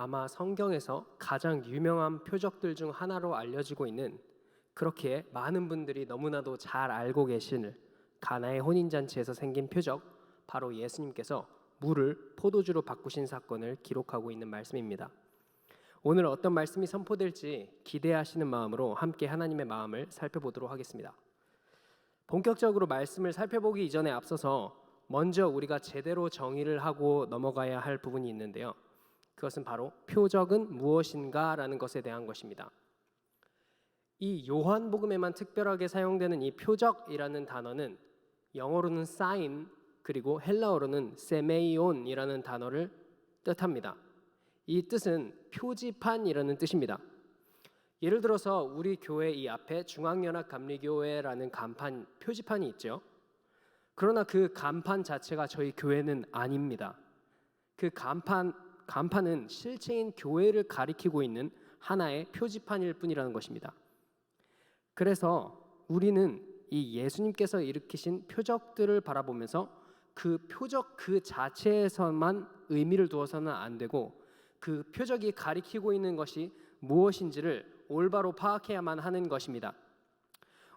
아마 성경에서 가장 유명한 표적들 중 하나로 알려지고 있는, 그렇게 많은 분들이 너무나도 잘 알고 계시는 가나의 혼인잔치에서 생긴 표적, 바로 예수님께서 물을 포도주로 바꾸신 사건을 기록하고 있는 말씀입니다. 오늘 어떤 말씀이 선포될지 기대하시는 마음으로 함께 하나님의 마음을 살펴보도록 하겠습니다. 본격적으로 말씀을 살펴보기 이전에 앞서서 먼저 우리가 제대로 정의를 하고 넘어가야 할 부분이 있는데요. 그것은 바로 표적은 무엇인가 라는 것에 대한 것입니다. 이 요한복음에만 특별하게 사용되는 이 표적이라는 단어는 영어로는 sign, 그리고 헬라어로는 세메이온이라는 단어를 뜻합니다. 이 뜻은 표지판이라는 뜻입니다. 예를 들어서 우리 교회 이 앞에 중앙연합감리교회라는 간판, 표지판이 있죠. 그러나 그 간판 자체가 저희 교회는 아닙니다. 그 간판은 실체인 교회를 가리키고 있는 하나의 표지판일 뿐이라는 것입니다. 그래서 우리는 이 예수님께서 일으키신 표적들을 바라보면서 그 표적 그 자체에서만 의미를 두어서는 안 되고, 그 표적이 가리키고 있는 것이 무엇인지를 올바로 파악해야만 하는 것입니다.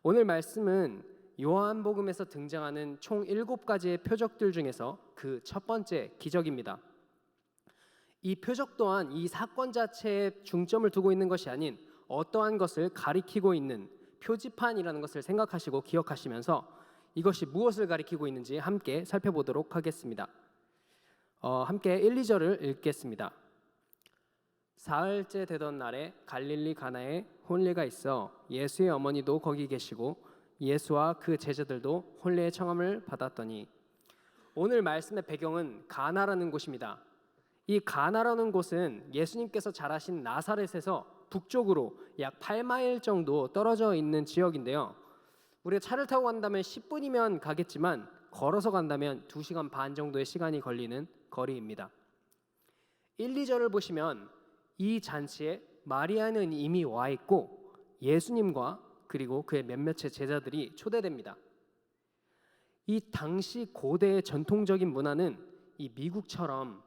오늘 말씀은 요한복음에서 등장하는 총 7가지의 표적들 중에서 그 첫 번째 기적입니다. 이 표적 또한 이 사건 자체에 중점을 두고 있는 것이 아닌 어떠한 것을 가리키고 있는 표지판이라는 것을 생각하시고 기억하시면서 이것이 무엇을 가리키고 있는지 함께 살펴보도록 하겠습니다. 함께 1, 2절을 읽겠습니다. 사흘째 되던 날에 갈릴리 가나에 혼례가 있어 예수의 어머니도 거기 계시고 예수와 그 제자들도 혼례의 청함을 받았더니. 오늘 말씀의 배경은 가나라는 곳입니다. 이 가나라는 곳은 예수님께서 자라신 나사렛에서 북쪽으로 약 8마일 정도 떨어져 있는 지역인데요. 우리가 차를 타고 간다면 10분이면 가겠지만 걸어서 간다면 2시간 반 정도의 시간이 걸리는 거리입니다. 1, 2절을 보시면 이 잔치에 마리아는 이미 와 있고 예수님과 그리고 그의 몇몇의 제자들이 초대됩니다. 이 당시 고대의 전통적인 문화는 이 미국처럼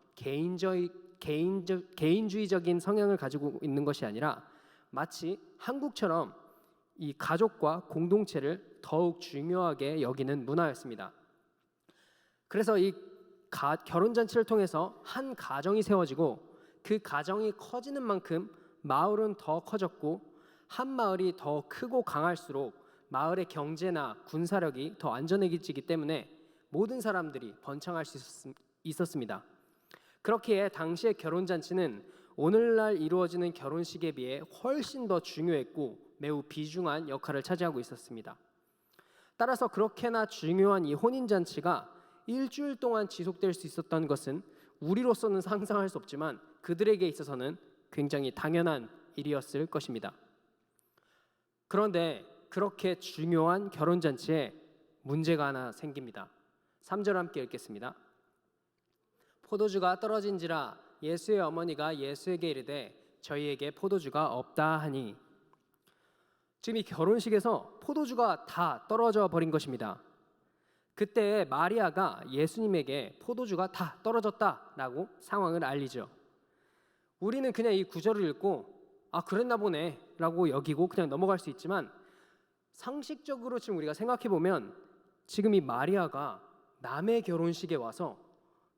개인주의적인 성향을 가지고 있는 것이 아니라 마치 한국처럼 이 가족과 공동체를 더욱 중요하게 여기는 문화였습니다. 그래서 이 결혼잔치를 통해서 한 가정이 세워지고 그 가정이 커지는 만큼 마을은 더 커졌고, 한 마을이 더 크고 강할수록 마을의 경제나 군사력이 더 안전해지기 때문에 모든 사람들이 번창할 수 있었습니다. 그렇기에 당시의 결혼잔치는 오늘날 이루어지는 결혼식에 비해 훨씬 더 중요했고 매우 비중한 역할을 차지하고 있었습니다. 따라서 그렇게나 중요한 이 혼인잔치가 일주일 동안 지속될 수 있었던 것은 우리로서는 상상할 수 없지만 그들에게 있어서는 굉장히 당연한 일이었을 것입니다. 그런데 그렇게 중요한 결혼잔치에 문제가 하나 생깁니다. 3절 함께 읽겠습니다. 포도주가 떨어진지라 예수의 어머니가 예수에게 이르되 저희에게 포도주가 없다 하니. 지금 이 결혼식에서 포도주가 다 떨어져 버린 것입니다. 그때 마리아가 예수님에게 포도주가 다 떨어졌다라고 상황을 알리죠. 우리는 그냥 이 구절을 읽고 그랬나 보네 라고 여기고 그냥 넘어갈 수 있지만, 상식적으로 지금 우리가 생각해 보면 지금 이 마리아가 남의 결혼식에 와서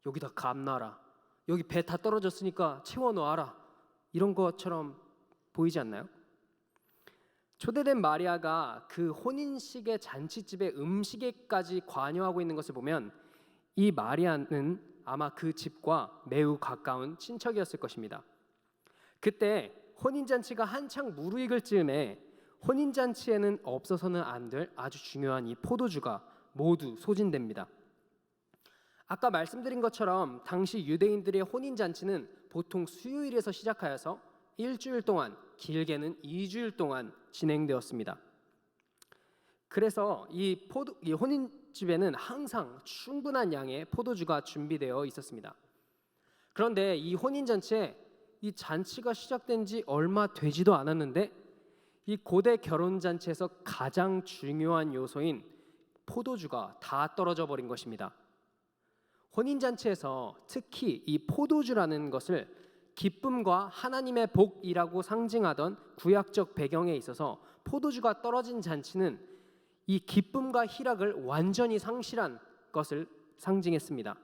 여기다 감 놔라, 여기 배 다 떨어졌으니까 채워 놓아라, 이런 것처럼 보이지 않나요? 초대된 마리아가 그 혼인식의 잔치집의 음식에까지 관여하고 있는 것을 보면 이 마리아는 아마 그 집과 매우 가까운 친척이었을 것입니다. 그때 혼인잔치가 한창 무르익을 즈음에 혼인잔치에는 없어서는 안 될 아주 중요한 이 포도주가 모두 소진됩니다. 아까 말씀드린 것처럼 당시 유대인들의 혼인잔치는 보통 수요일에서 시작하여서 일주일 동안, 길게는 2주일 동안 진행되었습니다. 그래서 이 혼인집에는 항상 충분한 양의 포도주가 준비되어 있었습니다. 그런데 이 혼인잔치에 이 잔치가 시작된 지 얼마 되지도 않았는데 이 고대 결혼잔치에서 가장 중요한 요소인 포도주가 다 떨어져 버린 것입니다. 혼인잔치에서 특히 이 포도주라는 것을 기쁨과 하나님의 복이라고 상징하던 구약적 배경에 있어서 포도주가 떨어진 잔치는 이 기쁨과 희락을 완전히 상실한 것을 상징했습니다.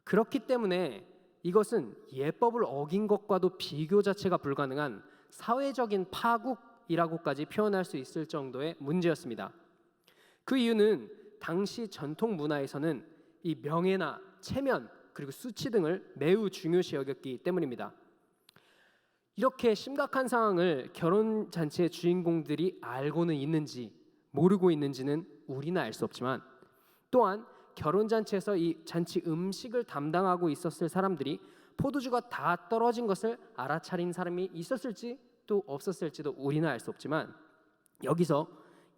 그렇기 때문에 이것은 예법을 어긴 것과도 비교 자체가 불가능한 사회적인 파국이라고까지 표현할 수 있을 정도의 문제였습니다. 그 이유는 당시 전통 문화에서는 이 명예나 체면 그리고 수치 등을 매우 중요시 여겼기 때문입니다. 이렇게 심각한 상황을 결혼 잔치의 주인공들이 알고는 있는지 모르고 있는지는 우리는 알 수 없지만, 또한 결혼 잔치에서 이 잔치 음식을 담당하고 있었을 사람들이 포도주가 다 떨어진 것을 알아차린 사람이 있었을지 또 없었을지도 우리는 알 수 없지만, 여기서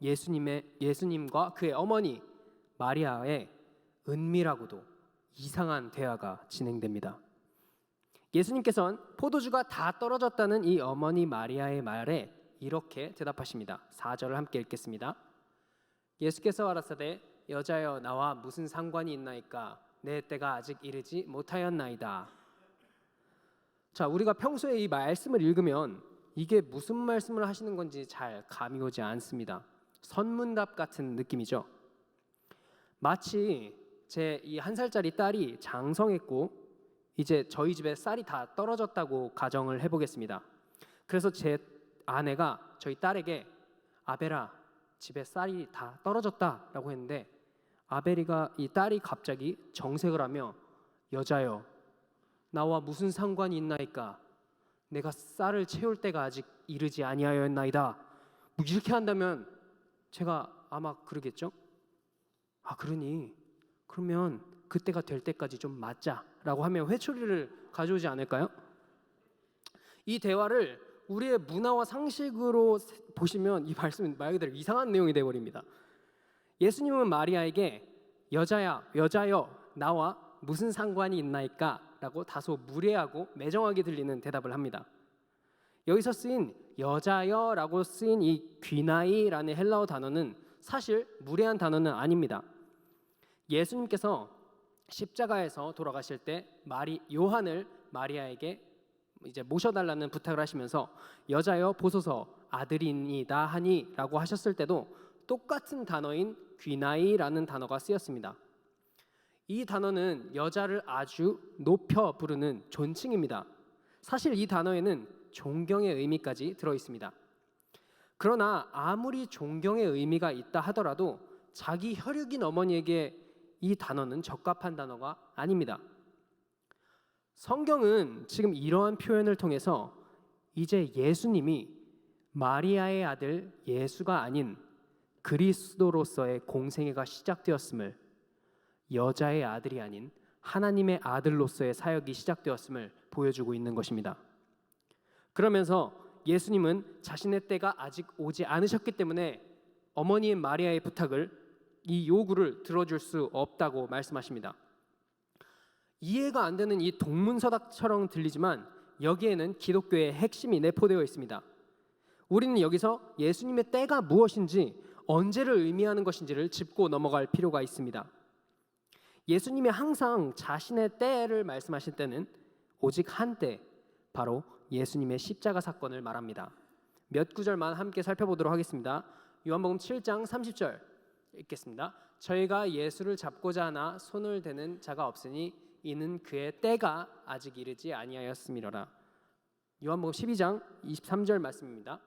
예수님과 그의 어머니 마리아의 은밀하고도 이상한 대화가 진행됩니다. 예수님께서는 포도주가 다 떨어졌다는 이 어머니 마리아의 말에 이렇게 대답하십니다. 4절을 함께 읽겠습니다. 예수께서 가라사대 여자여 나와 무슨 상관이 있나이까 내 때가 아직 이르지 못하였나이다. 자, 우리가 평소에 이 말씀을 읽으면 이게 무슨 말씀을 하시는 건지 잘 감이 오지 않습니다. 선문답 같은 느낌이죠. 마치 제 이 1살짜리 딸이 장성했고 이제 저희 집에 쌀이 다 떨어졌다고 가정을 해보겠습니다. 그래서 제 아내가 저희 딸에게 아벨아 집에 쌀이 다 떨어졌다라고 했는데, 이 딸이 갑자기 정색을 하며 여자여 나와 무슨 상관이 있나이까 내가 쌀을 채울 때가 아직 이르지 아니하였나이다. 뭐 이렇게 한다면 제가 아마 그러겠죠. 그러니 그러면 그때가 될 때까지 좀 맞자라고 하며 회초리를 가져오지 않을까요? 이 대화를 우리의 문화와 상식으로 보시면 이 말씀은 말 그대로 이상한 내용이 되어버립니다. 예수님은 마리아에게 여자여 나와 무슨 상관이 있나이까 라고 다소 무례하고 매정하게 들리는 대답을 합니다. 여기서 쓰인 여자여라고 쓰인 이 귀나이라는 헬라어 단어는 사실 무례한 단어는 아닙니다. 예수님께서 십자가에서 돌아가실 때 요한을 마리아에게 이제 모셔달라는 부탁을 하시면서 여자여 보소서 아들이니다 하니 라고 하셨을 때도 똑같은 단어인 귀나이라는 단어가 쓰였습니다. 이 단어는 여자를 아주 높여 부르는 존칭입니다. 사실 이 단어에는 존경의 의미까지 들어있습니다. 그러나 아무리 존경의 의미가 있다 하더라도 자기 혈육인 어머니에게 이 단어는 적합한 단어가 아닙니다. 성경은 지금 이러한 표현을 통해서 이제 예수님이 마리아의 아들 예수가 아닌 그리스도로서의 공생애가 시작되었음을, 여자의 아들이 아닌 하나님의 아들로서의 사역이 시작되었음을 보여주고 있는 것입니다. 그러면서 예수님은 자신의 때가 아직 오지 않으셨기 때문에 어머니인 마리아의 부탁을, 이 요구를 들어줄 수 없다고 말씀하십니다. 이해가 안 되는 이 동문서답처럼 들리지만 여기에는 기독교의 핵심이 내포되어 있습니다. 우리는 여기서 예수님의 때가 무엇인지, 언제를 의미하는 것인지를 짚고 넘어갈 필요가 있습니다. 예수님이 항상 자신의 때를 말씀하실 때는 오직 한 때, 바로 예수님의 십자가 사건을 말합니다. 몇 구절만 함께 살펴보도록 하겠습니다. 요한복음 7장 30절 읽겠습니다. 저희가 예수를 잡고자 하나 손을 대는 자가 없으니 이는 그의 때가 아직 이르지 아니하였음이로라. 요한복음 12장 23절 말씀입니다.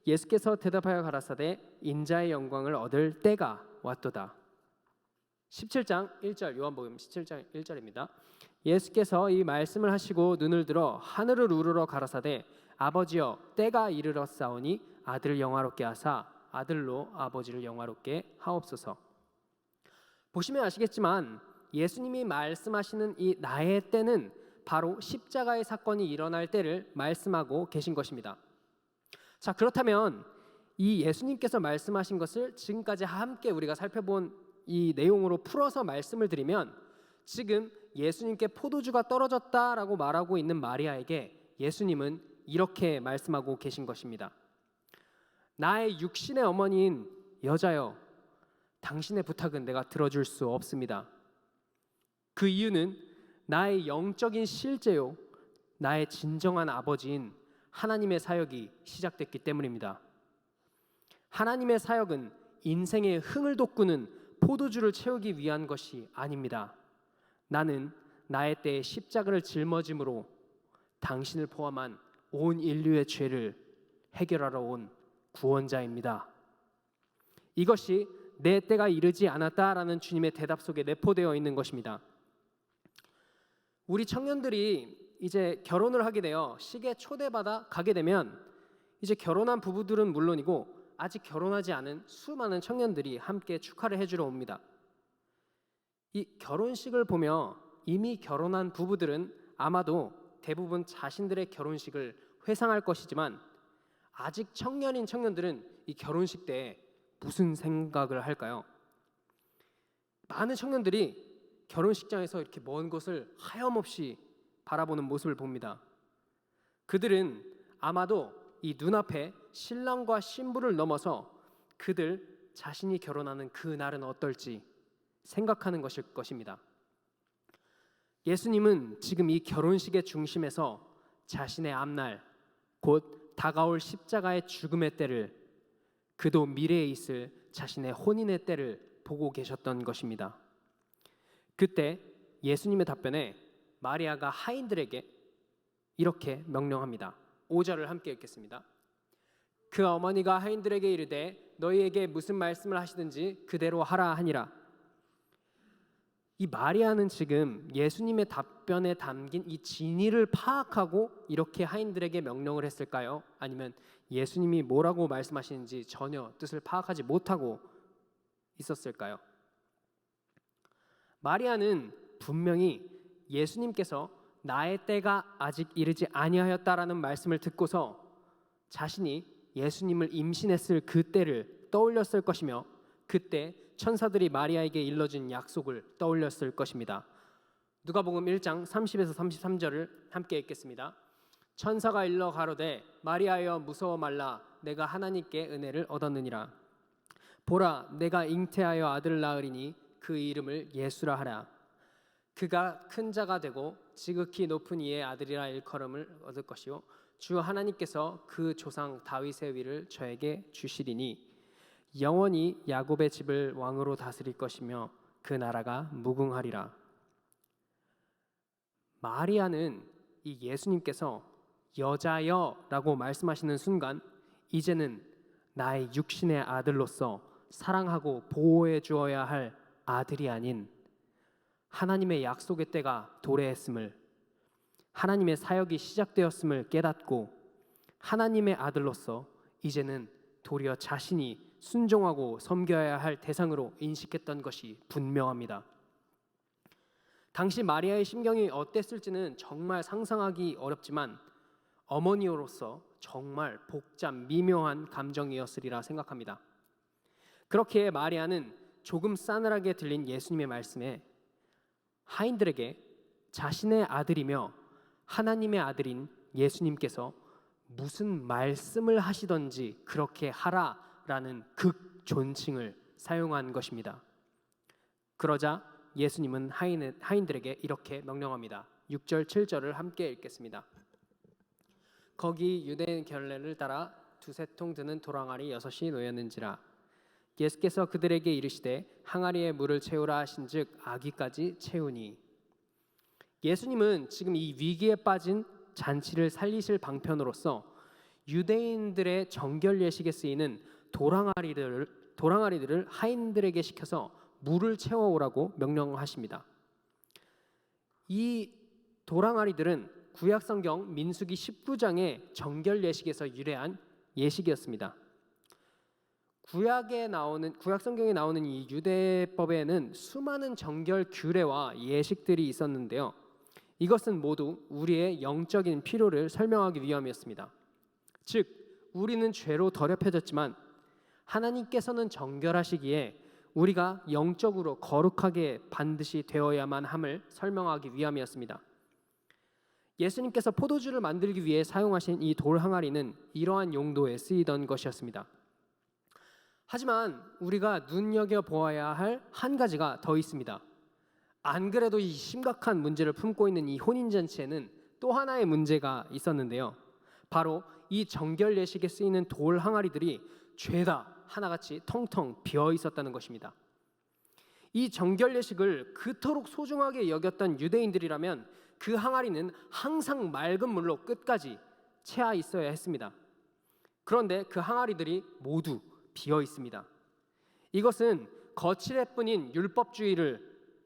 예수께서 대답하여 가라사대 인자의 영광을 얻을 때가 왔도다. 17장 1절, 요한복음 17장 1절입니다. 예수께서 이 말씀을 하시고 눈을 들어 하늘을 우러러 가라사대 아버지여 때가 이르렀사오니 아들을 영화롭게 하사 아들로 아버지를 영화롭게 하옵소서. 보시면 아시겠지만 예수님이 말씀하시는 이 나의 때는 바로 십자가의 사건이 일어날 때를 말씀하고 계신 것입니다. 자, 그렇다면 이 예수님께서 말씀하신 것을 지금까지 함께 우리가 살펴본 이 내용으로 풀어서 말씀을 드리면, 지금 예수님께 포도주가 떨어졌다라고 말하고 있는 마리아에게 예수님은 이렇게 말씀하고 계신 것입니다. 나의 육신의 어머니인 여자여, 당신의 부탁은 내가 들어줄 수 없습니다. 그 이유는 나의 영적인 실제요 나의 진정한 아버지인 하나님의 사역이 시작됐기 때문입니다. 하나님의 사역은 인생의 흥을 돋구는 포도주를 채우기 위한 것이 아닙니다. 나는 나의 때에 십자가를 짊어짐으로 당신을 포함한 온 인류의 죄를 해결하러 온 구원자입니다. 이것이 내 때가 이르지 않았다라는 주님의 대답 속에 내포되어 있는 것입니다. 우리 청년들이 이제 결혼을 하게 되어 식에 초대받아 가게 되면 이제 결혼한 부부들은 물론이고 아직 결혼하지 않은 수많은 청년들이 함께 축하를 해주러 옵니다. 이 결혼식을 보며 이미 결혼한 부부들은 아마도 대부분 자신들의 결혼식을 회상할 것이지만 아직 청년인 청년들은 이 결혼식 때 무슨 생각을 할까요? 많은 청년들이 결혼식장에서 이렇게 먼 곳을 하염없이 바라보는 모습을 봅니다. 그들은 아마도 이 눈앞에 신랑과 신부를 넘어서 그들 자신이 결혼하는 그 날은 어떨지 생각하는 것일 것입니다. 예수님은 지금 이 결혼식의 중심에서 자신의 앞날, 곧 다가올 십자가의 죽음의 때를, 그도 미래에 있을 자신의 혼인의 때를 보고 계셨던 것입니다. 그때 예수님의 답변에 마리아가 하인들에게 이렇게 명령합니다. 5절을 함께 읽겠습니다. 그 어머니가 하인들에게 이르되 너희에게 무슨 말씀을 하시든지 그대로 하라 하니라. 이 마리아는 지금 예수님의 답변에 담긴 이 진의를 파악하고 이렇게 하인들에게 명령을 했을까요? 아니면 예수님이 뭐라고 말씀하시는지 전혀 뜻을 파악하지 못하고 있었을까요? 마리아는 분명히 예수님께서 나의 때가 아직 이르지 아니하였다라는 말씀을 듣고서 자신이 예수님을 임신했을 그 때를 떠올렸을 것이며 그때 천사들이 마리아에게 일러준 약속을 떠올렸을 것입니다. 누가복음 1장 30에서 33절을 함께 읽겠습니다. 천사가 일러 가로되 마리아여 무서워 말라 내가 하나님께 은혜를 얻었느니라. 보라 내가 잉태하여 아들을 낳으리니 그 이름을 예수라 하라. 그가 큰 자가 되고 지극히 높은 이의 아들이라 일컬음을 얻을 것이요 주 하나님께서 그 조상 다윗의 위를 저에게 주시리니 영원히 야곱의 집을 왕으로 다스릴 것이며 그 나라가 무궁하리라. 마리아는 이 예수님께서 여자여라고 말씀하시는 순간 이제는 나의 육신의 아들로서 사랑하고 보호해 주어야 할 아들이 아닌 하나님의 약속의 때가 도래했음을, 하나님의 사역이 시작되었음을 깨닫고 하나님의 아들로서 이제는 도리어 자신이 순종하고 섬겨야 할 대상으로 인식했던 것이 분명합니다. 당시 마리아의 심경이 어땠을지는 정말 상상하기 어렵지만 어머니로서 정말 복잡 미묘한 감정이었으리라 생각합니다. 그렇게 마리아는 조금 싸늘하게 들린 예수님의 말씀에 하인들에게 자신의 아들이며 하나님의 아들인 예수님께서 무슨 말씀을 하시던지 그렇게 하라라는 극존칭을 사용한 것입니다. 그러자 예수님은 하인들에게 이렇게 명령합니다. 6절 7절을 함께 읽겠습니다. 거기 유대인 결례를 따라 두세 통 드는 도랑아리 6이 놓였는지라. 예수께서 그들에게 이르시되 항아리에 물을 채우라 하신즉 아기까지 채우니. 예수님은 지금 이 위기에 빠진 잔치를 살리실 방편으로서 유대인들의 정결 예식에 쓰이는 도랑아리들을 하인들에게 시켜서 물을 채워오라고 명령하십니다. 이 도랑아리들은 구약성경 민수기 19장의 정결 예식에서 유래한 예식이었습니다. 구약성경에 나오는 이 유대법에는 수많은 정결 규례와 예식들이 있었는데요. 이것은 모두 우리의 영적인 필요를 설명하기 위함이었습니다. 즉, 우리는 죄로 더럽혀졌지만 하나님께서는 정결하시기에 우리가 영적으로 거룩하게 반드시 되어야만 함을 설명하기 위함이었습니다. 예수님께서 포도주를 만들기 위해 사용하신 이 돌 항아리는 이러한 용도에 쓰이던 것이었습니다. 하지만 우리가 눈여겨보아야 할 한 가지가 더 있습니다. 안 그래도 이 심각한 문제를 품고 있는 이 혼인잔치에는 또 하나의 문제가 있었는데요. 바로 이 정결 예식에 쓰이는 돌 항아리들이 죄다 하나같이 텅텅 비어 있었다는 것입니다. 이 정결 예식을 그토록 소중하게 여겼던 유대인들이라면 그 항아리는 항상 맑은 물로 끝까지 채아 있어야 했습니다. 그런데 그 항아리들이 모두 비어 있습니다. 이것은 거칠애 뿐인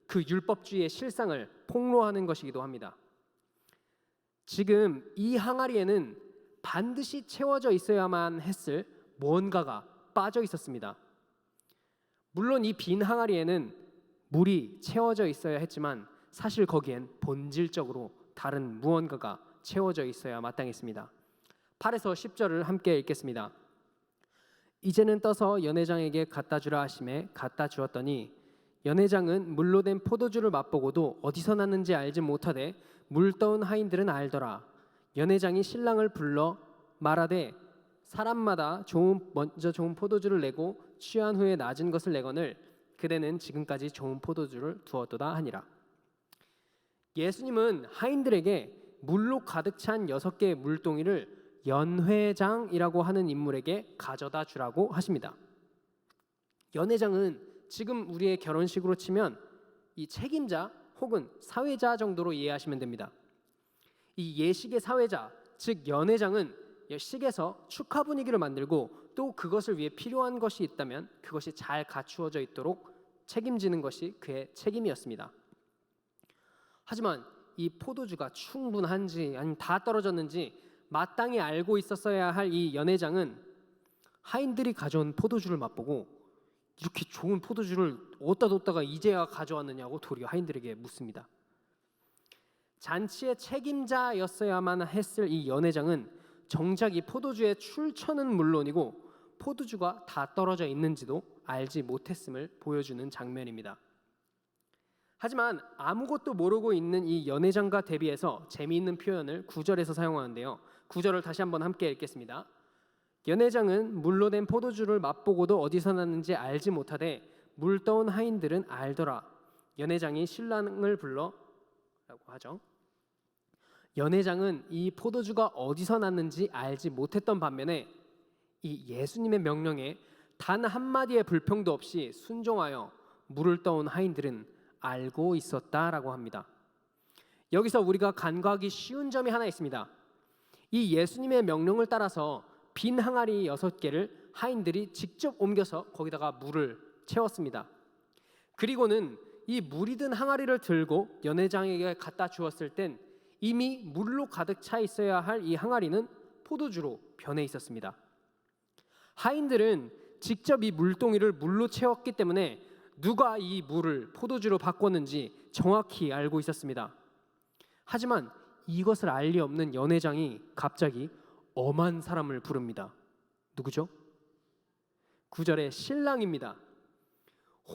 그 율법주의의 실상을 폭로하는 것이기도 합니다. 지금 이 항아리에는 반드시 채워져 있어야만 했을 무언가가 빠져 있었습니다. 물론 이 빈 항아리에는 물이 채워져 있어야 했지만 사실 거기엔 본질적으로 다른 무언가가 채워져 있어야 마땅했습니다. 8에서 10절을 함께 읽겠습니다. 이제는 떠서 연회장에게 갖다 주라 하심에 갖다 주었더니 연회장은 물로 된 포도주를 맛보고도 어디서 났는지 알지 못하되 물 떠온 하인들은 알더라. 연회장이 신랑을 불러 말하되 사람마다 먼저 좋은 포도주를 내고 취한 후에 낮은 것을 내거늘 그대는 지금까지 좋은 포도주를 두었도다 하니라. 예수님은 하인들에게 물로 가득 찬 6개의 물동이를 연회장이라고 하는 인물에게 가져다 주라고 하십니다. 연회장은 지금 우리의 결혼식으로 치면 이 책임자 혹은 사회자 정도로 이해하시면 됩니다. 이 예식의 사회자, 즉 연회장은 식에서 축하 분위기를 만들고 또 그것을 위해 필요한 것이 있다면 그것이 잘 갖추어져 있도록 책임지는 것이 그의 책임이었습니다. 하지만 이 포도주가 충분한지 아니면 다 떨어졌는지 마땅히 알고 있었어야 할 이 연회장은 하인들이 가져온 포도주를 맛보고 이렇게 좋은 포도주를 어디다 뒀다가 이제야 가져왔느냐고 도리어 하인들에게 묻습니다. 잔치의 책임자였어야만 했을 이 연회장은 정작 이 포도주의 출처는 물론이고 포도주가 다 떨어져 있는지도 알지 못했음을 보여주는 장면입니다. 하지만 아무것도 모르고 있는 이 연회장과 대비해서 재미있는 표현을 9절에서 사용하는데요. 9절을 다시 한번 함께 읽겠습니다. 연회장은 물로 된 포도주를 맛보고도 어디서 났는지 알지 못하되 물 떠온 하인들은 알더라. 연회장이 신랑을 불러 라고 하죠. 연회장은 이 포도주가 어디서 났는지 알지 못했던 반면에 이 예수님의 명령에 단 한마디의 불평도 없이 순종하여 물을 떠온 하인들은 알고 있었다라고 합니다. 여기서 우리가 간과하기 쉬운 점이 하나 있습니다. 이 예수님의 명령을 따라서 빈 항아리 6개를 하인들이 직접 옮겨서 거기다가 물을 채웠습니다. 그리고는 이 물이 든 항아리를 들고 연회장에게 갖다 주었을 땐 이미 물로 가득 차 있어야 할 이 항아리는 포도주로 변해 있었습니다. 하인들은 직접 이 물동이를 물로 채웠기 때문에 누가 이 물을 포도주로 바꿨는지 정확히 알고 있었습니다. 하지만 이것을 알 리 없는 연회장이 갑자기 엄한 사람을 부릅니다. 누구죠? 9절의 신랑입니다.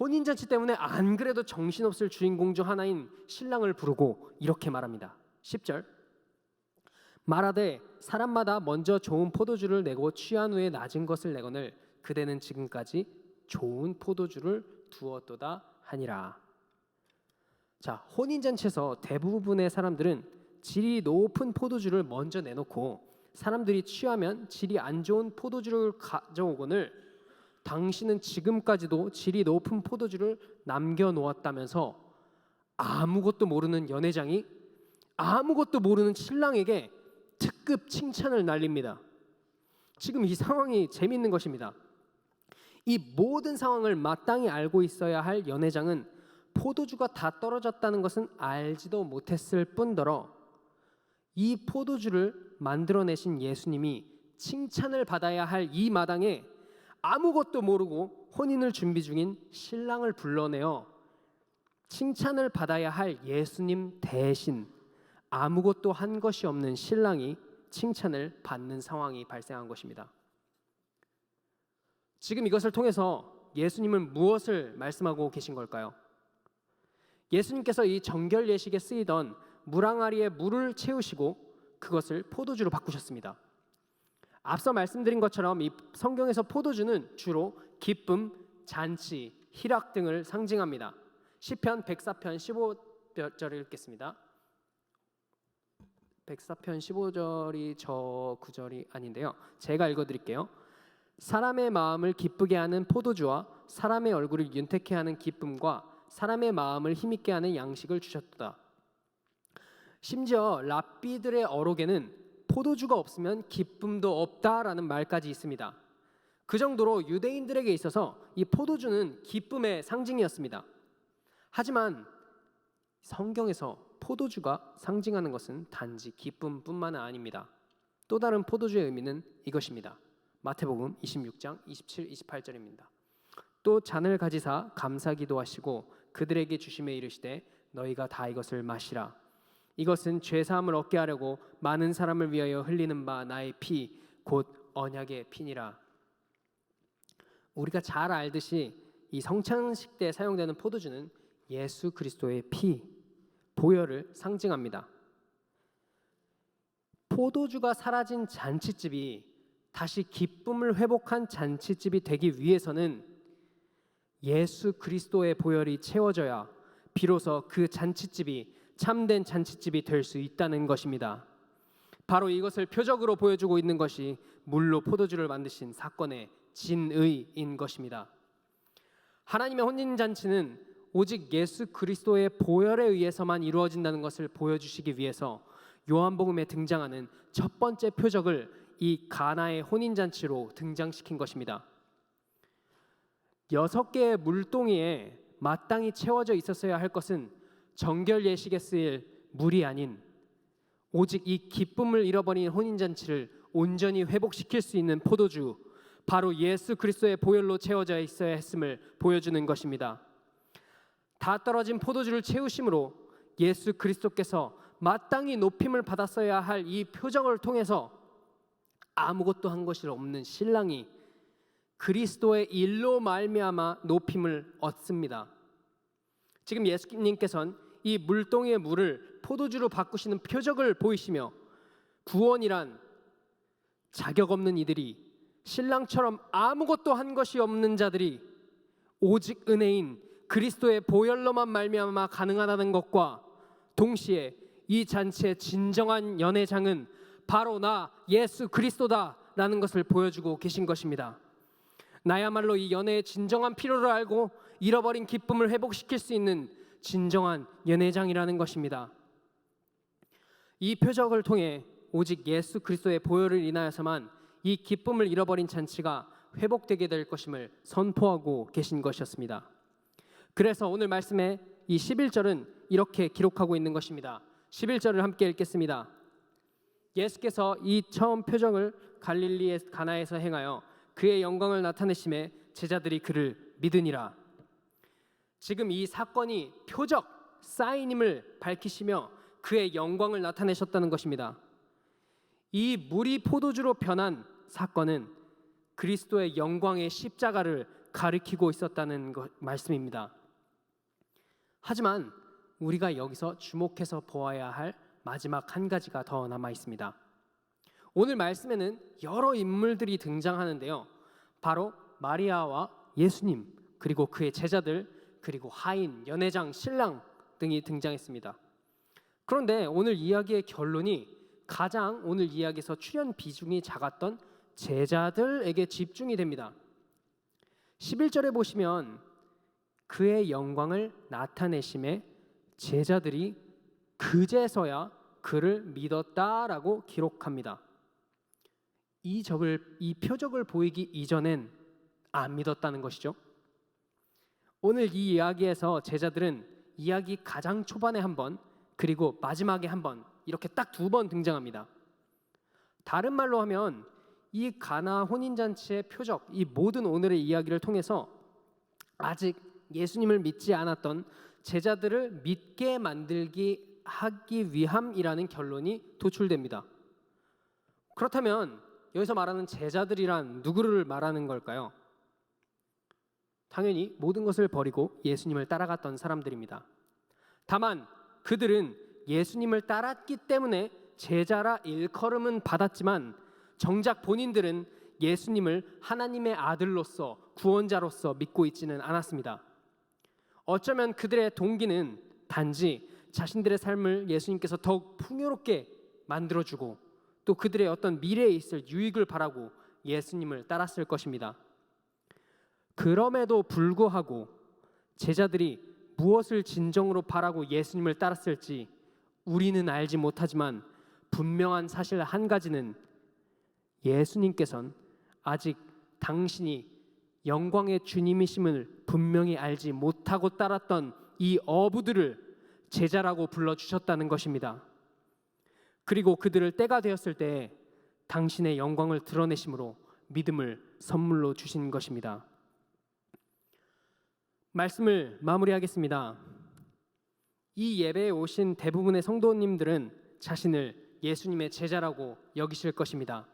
혼인잔치 때문에 안 그래도 정신없을 주인공 중 하나인 신랑을 부르고 이렇게 말합니다. 10절 말하되 사람마다 먼저 좋은 포도주를 내고 취한 후에 낮은 것을 내거늘 그대는 지금까지 좋은 포도주를 두었도다 하니라. 자, 혼인잔치에서 대부분의 사람들은 질이 높은 포도주를 먼저 내놓고 사람들이 취하면 질이 안 좋은 포도주를 가져오거늘 당신은 지금까지도 질이 높은 포도주를 남겨놓았다면서 아무것도 모르는 연회장이 아무것도 모르는 신랑에게 특급 칭찬을 날립니다. 지금 이 상황이 재밌는 것입니다. 이 모든 상황을 마땅히 알고 있어야 할 연회장은 포도주가 다 떨어졌다는 것은 알지도 못했을 뿐더러 이 포도주를 만들어내신 예수님이 칭찬을 받아야 할 이 마당에 아무것도 모르고 혼인을 준비 중인 신랑을 불러내어 칭찬을 받아야 할 예수님 대신 아무것도 한 것이 없는 신랑이 칭찬을 받는 상황이 발생한 것입니다. 지금 이것을 통해서 예수님은 무엇을 말씀하고 계신 걸까요? 예수님께서 이 정결 예식에 쓰이던 물항아리에 물을 채우시고 그것을 포도주로 바꾸셨습니다. 앞서 말씀드린 것처럼 이 성경에서 포도주는 주로 기쁨, 잔치, 희락 등을 상징합니다. 시편 104편 15절을 읽겠습니다. 104편 15절이 저 구절이 아닌데요. 제가 읽어드릴게요. 사람의 마음을 기쁘게 하는 포도주와 사람의 얼굴을 윤택케 하는 기쁨과 사람의 마음을 힘있게 하는 양식을 주셨다. 심지어 랍비들의 어록에는 포도주가 없으면 기쁨도 없다라는 말까지 있습니다. 그 정도로 유대인들에게 있어서 이 포도주는 기쁨의 상징이었습니다. 하지만 성경에서 포도주가 상징하는 것은 단지 기쁨뿐만 아닙니다. 또 다른 포도주의 의미는 이것입니다. 마태복음 26장 27, 28절입니다. 또 잔을 가지사 감사기도 하시고 그들에게 주심에 이르시되 너희가 다 이것을 마시라. 이것은 죄사함을 얻게 하려고 많은 사람을 위하여 흘리는 바 나의 피 곧 언약의 피니라. 우리가 잘 알듯이 이 성찬식 때 사용되는 포도주는 예수 그리스도의 피, 보혈을 상징합니다. 포도주가 사라진 잔치집이 다시 기쁨을 회복한 잔치집이 되기 위해서는 예수 그리스도의 보혈이 채워져야 비로소 그 잔치집이 참된 잔치집이 될 수 있다는 것입니다. 바로 이것을 표적으로 보여주고 있는 것이 물로 포도주를 만드신 사건의 진의인 것입니다. 하나님의 혼인잔치는 오직 예수 그리스도의 보혈에 의해서만 이루어진다는 것을 보여주시기 위해서 요한복음에 등장하는 첫 번째 표적을 이 가나의 혼인잔치로 등장시킨 것입니다. 6개의 물동이에 마땅히 채워져 있었어야 할 것은 정결 예식에 쓰일 물이 아닌 오직 이 기쁨을 잃어버린 혼인잔치를 온전히 회복시킬 수 있는 포도주, 바로 예수 그리스도의 보혈로 채워져 있어야 했음을 보여주는 것입니다. 다 떨어진 포도주를 채우심으로 예수 그리스도께서 마땅히 높임을 받았어야 할 이 표적을 통해서 아무것도 한 것이 없는 신랑이 그리스도의 일로 말미암아 높임을 얻습니다. 지금 예수님께서는 이 물동이의 물을 포도주로 바꾸시는 표적을 보이시며 구원이란 자격 없는 이들이 신랑처럼 아무것도 한 것이 없는 자들이 오직 은혜인 그리스도의 보혈로만 말미암아 가능하다는 것과 동시에 이 잔치의 진정한 연회장은 바로 나 예수 그리스도다라는 것을 보여주고 계신 것입니다. 나야말로 이 연회의 진정한 필요를 알고 잃어버린 기쁨을 회복시킬 수 있는 진정한 연회장이라는 것입니다. 이 표적을 통해 오직 예수 그리스도의 보혈을 인하여서만 이 기쁨을 잃어버린 잔치가 회복되게 될 것임을 선포하고 계신 것이었습니다. 그래서 오늘 말씀의 이 11절은 이렇게 기록하고 있는 것입니다. 11절을 함께 읽겠습니다. 예수께서 이 처음 표적을 갈릴리의 가나에서 행하여 그의 영광을 나타내심에 제자들이 그를 믿으니라. 지금 이 사건이 표적, 사인임을 밝히시며 그의 영광을 나타내셨다는 것입니다. 이 물이 포도주로 변한 사건은 그리스도의 영광의 십자가를 가리키고 있었다는 말씀입니다. 하지만 우리가 여기서 주목해서 보아야 할 마지막 한 가지가 더 남아 있습니다. 오늘 말씀에는 여러 인물들이 등장하는데요. 바로 마리아와 예수님, 그리고 그의 제자들, 그리고 하인, 연회장, 신랑 등이 등장했습니다. 그런데 오늘 이야기의 결론이 가장 오늘 이야기에서 출연 비중이 작았던 제자들에게 집중이 됩니다. 11절에 보시면 그의 영광을 나타내심에 제자들이 그제서야 그를 믿었다라고 기록합니다. 이 표적을 보이기 이전엔 안 믿었다는 것이죠. 오늘 이 이야기에서 제자들은 이야기 가장 초반에 한 번, 그리고 마지막에 한 번, 이렇게 딱 2번 등장합니다. 다른 말로 하면 이 가나 혼인잔치의 표적, 이 모든 오늘의 이야기를 통해서 아직 예수님을 믿지 않았던 제자들을 믿게 만들기 하기 위함이라는 결론이 도출됩니다. 그렇다면 여기서 말하는 제자들이란 누구를 말하는 걸까요? 당연히 모든 것을 버리고 예수님을 따라갔던 사람들입니다. 다만 그들은 예수님을 따랐기 때문에 제자라 일컬음은 받았지만 정작 본인들은 예수님을 하나님의 아들로서 구원자로서 믿고 있지는 않았습니다. 어쩌면 그들의 동기는 단지 자신들의 삶을 예수님께서 더욱 풍요롭게 만들어주고 또 그들의 어떤 미래에 있을 유익을 바라고 예수님을 따랐을 것입니다. 그럼에도 불구하고 제자들이 무엇을 진정으로 바라고 예수님을 따랐을지 우리는 알지 못하지만 분명한 사실 한 가지는 예수님께서는 아직 당신이 영광의 주님이심을 분명히 알지 못하고 따랐던 이 어부들을 제자라고 불러주셨다는 것입니다. 그리고 그들을 때가 되었을 때 당신의 영광을 드러내심으로 믿음을 선물로 주신 것입니다. 말씀을 마무리하겠습니다. 이 예배에 오신 대부분의 성도님들은 자신을 예수님의 제자라고 여기실 것입니다.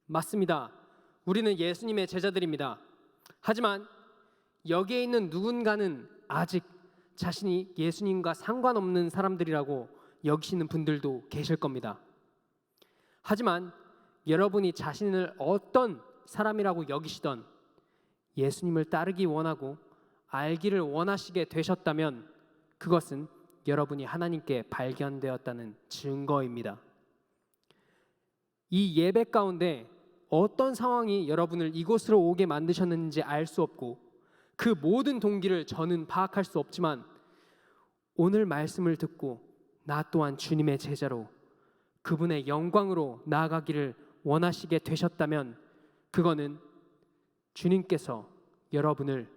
맞습니다. 우리는 예수님의 제자들입니다. 하지만 여기에 있는 누군가는 아직 자신이 예수님과 상관없는 사람들이라고 여기시는 분들도 계실 겁니다. 하지만 여러분이 자신을 어떤 사람이라고 여기시던 예수님을 따르기 원하고 알기를 원하시게 되셨다면 그것은 여러분이 하나님께 발견되었다는 증거입니다. 이 예배 가운데 어떤 상황이 여러분을 이곳으로 오게 만드셨는지 알 수 없고 그 모든 동기를 저는 파악할 수 없지만 오늘 말씀을 듣고 나 또한 주님의 제자로 그분의 영광으로 나아가기를 원하시게 되셨다면 그거는 주님께서 여러분을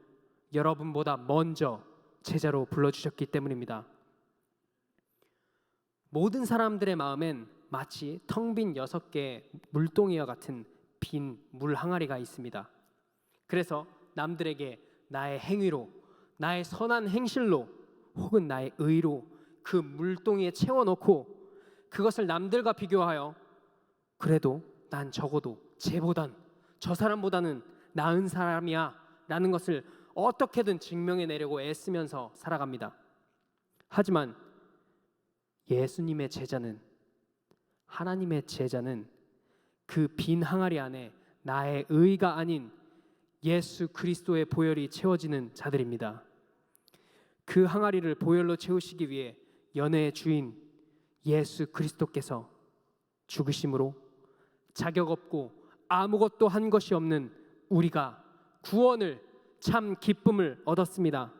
여러분보다 먼저 제자로 불러주셨기 때문입니다. 모든 사람들의 마음엔 마치 텅 빈 6개의 물동이와 같은 빈 물 항아리가 있습니다. 그래서 남들에게 나의 행위로, 나의 선한 행실로 혹은 나의 의로 그 물동이에 채워놓고 그것을 남들과 비교하여 그래도 난 적어도 쟤보단 저 사람보다는 나은 사람이야 라는 것을 어떻게든 증명해내려고 애쓰면서 살아갑니다. 하지만 예수님의 제자는, 하나님의 제자는 그 빈 항아리 안에 나의 의가 아닌 예수 그리스도의 보혈이 채워지는 자들입니다. 그 항아리를 보혈로 채우시기 위해 연애의 주인 예수 그리스도께서 죽으심으로 자격 없고 아무것도 한 것이 없는 우리가 구원을, 참 기쁨을 얻었습니다.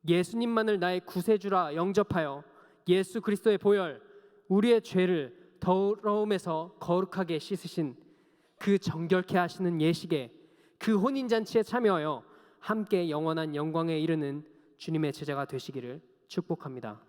예수님만을 나의 구세주라 영접하여 예수 그리스도의 보혈, 우리의 죄를 더러움에서 거룩하게 씻으신 그 정결케 하시는 예식에 그 혼인잔치에 참여하여 함께 영원한 영광에 이르는 주님의 제자가 되시기를 축복합니다.